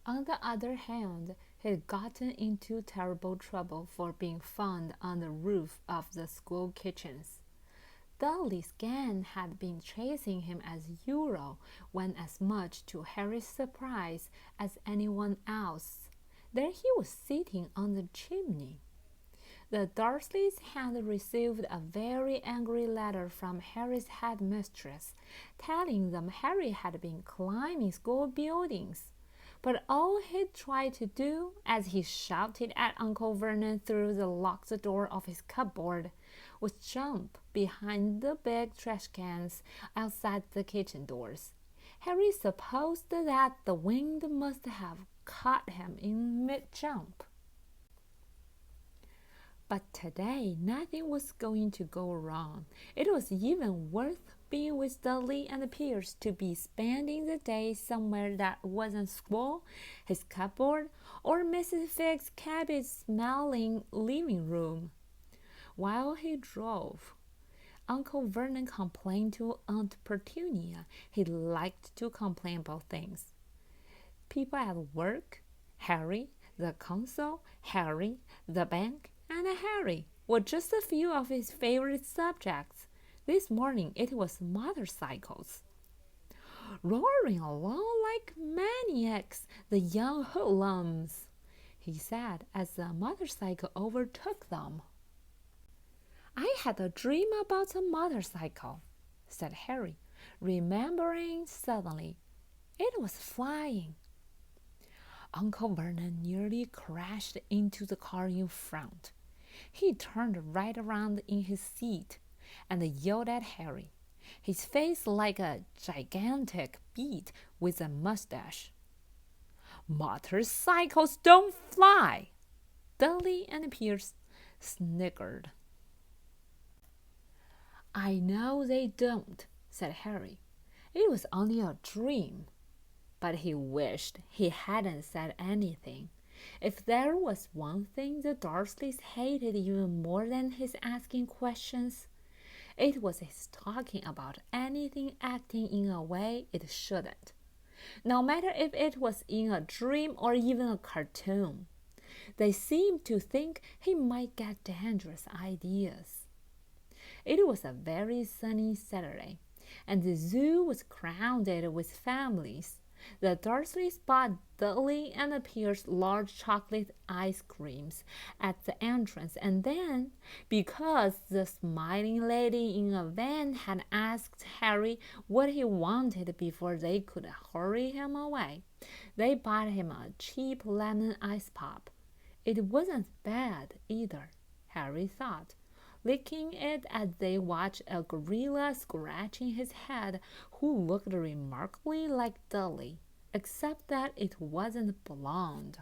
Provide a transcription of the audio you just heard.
On the other hand, he'd gotten into terrible trouble for being found on the roof of the school kitchens. Dudley's gang had been chasing him as usual, when as much to Harry's surprise as anyone else. There he was sitting on the chimney. The Dursleys had received a very angry letter from Harry's headmistress, telling them Harry had been climbing school buildings. But all he tried to do, as he shouted at Uncle Vernon through the locked door of his cupboard, was jump behind the big trash cans outside the kitchen doors. Harry supposed that the wind must have caught him in mid-jump. But today, nothing was going to go wrong. It was even worth being with Dudley and Pierce to be spending the day somewhere that wasn't school, his cupboard, or Mrs. Figg's cabbage-smelling living room. While he drove, Uncle Vernon complained to Aunt Petunia. He liked to complain about things. People at work, Harry, the council, Harry, the bank, and Harry were just a few of his favorite subjects. This morning it was motorcycles. Roaring along like maniacs, the young hoodlums, he said as the motorcycle overtook them. I had a dream about a motorcycle, said Harry, remembering suddenly. It was flying. Uncle Vernon nearly crashed into the car in front. He turned right around in his seat and yelled at Harry, his face like a gigantic beet with a mustache. Motorcycles don't fly! Dudley and Pierce sniggered. I know they don't, said Harry. It was only a dream. But he wished he hadn't said anything. If there was one thing the Dursleys hated even more than his asking questions, it was his talking about anything acting in a way it shouldn't, no matter if it was in a dream or even a cartoon. They seemed to think he might get dangerous ideas. It was a very sunny Saturday, and the zoo was crowded with families. The Dursleys bought Dudley and Pierce large chocolate ice creams at the entrance, and then, because the smiling lady in a van had asked Harry what he wanted before they could hurry him away, they bought him a cheap lemon ice pop. It wasn't bad either, Harry thought, licking it as they watched a gorilla scratching his head who looked remarkably like Dudley, except that it wasn't blonde.